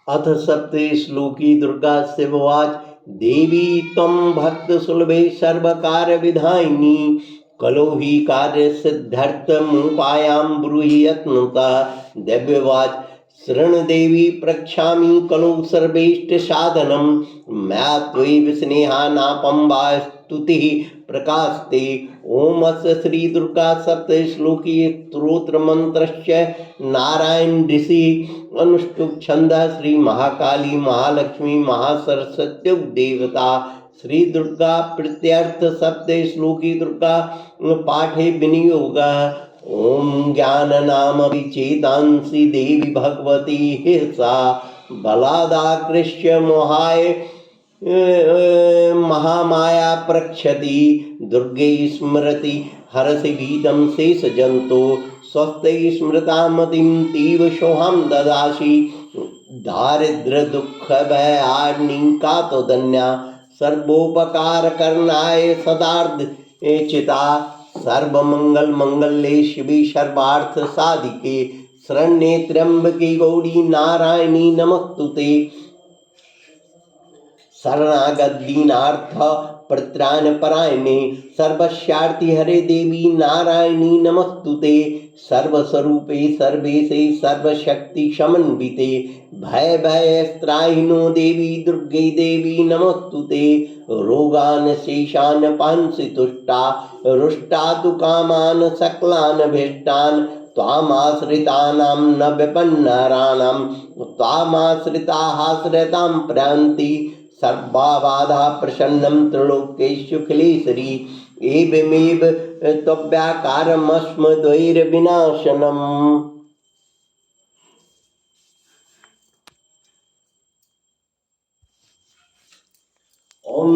अथ सप्ते श्लोकी दुर्गा शिववाच देवी त्वं भक्तसुलभे सर्वकारविधायिनी कलो हि कार्यसिद्ध्यर्थमुपायां ब्रूहि यत्नता दिव्यवाच शरणदेवी प्रक्षामि कलो सर्वेष्टसाधनं मया त्वयि स्नेहानापं वा स्तुतिः प्रकाशते ओम अस्य श्री दुर्गा सप्तश्लोकी स्तोत्र मंत्रस्य नारायण ऋषि अनुष्टुप छंद श्री महाकाली महालक्ष्मी महासरस्वती देवता श्री दुर्गा प्रत्यर्थ सप्तश्लोकी दुर्गा पाठे विनियोग ओम ज्ञान नाम विचेतांसी देवी भगवती हिंसा बलादाकृष्य मोहाय महामाया प्रक्षति दुर्गे स्मृति हरसि भीदं शेष जंतो स्वस्थ स्मृतामतिं तीव सोहम ददासी दारिद्र दुख भय आर्णी का तो धन्या सर्वोपकार करनाय सदार्थ चिता सर्वमंगल मंगल्ये शिवे सर्वार्थ साधिके शरण्ये त्र्यंबके गौरी नारायणी नमस्तुते शरणागत दीनार्थ प्रत्राण परायणे सर्वस्यार्थी हरे देवी नारायणी नमस्तुते सर्वस्वरूपे सर्वेशे सर्वशक्ति समन्विते भय त्राहिनो देवी दुर्गे देवी नमस्तुते रोगान शेषान पांसि तुष्टा रुष्टा तु कामान सकलान भीष्टान त्वामाश्रितानां न विपन्नराणां त्वामाश्रिताः श्रयतां प्रयान्ति सर्वाबाधा प्रसन्नं त्रिलोकेषु खिलेश्वरी एवमेव त्वव्याकारमस्मद्वैरविनाशनम्। ओम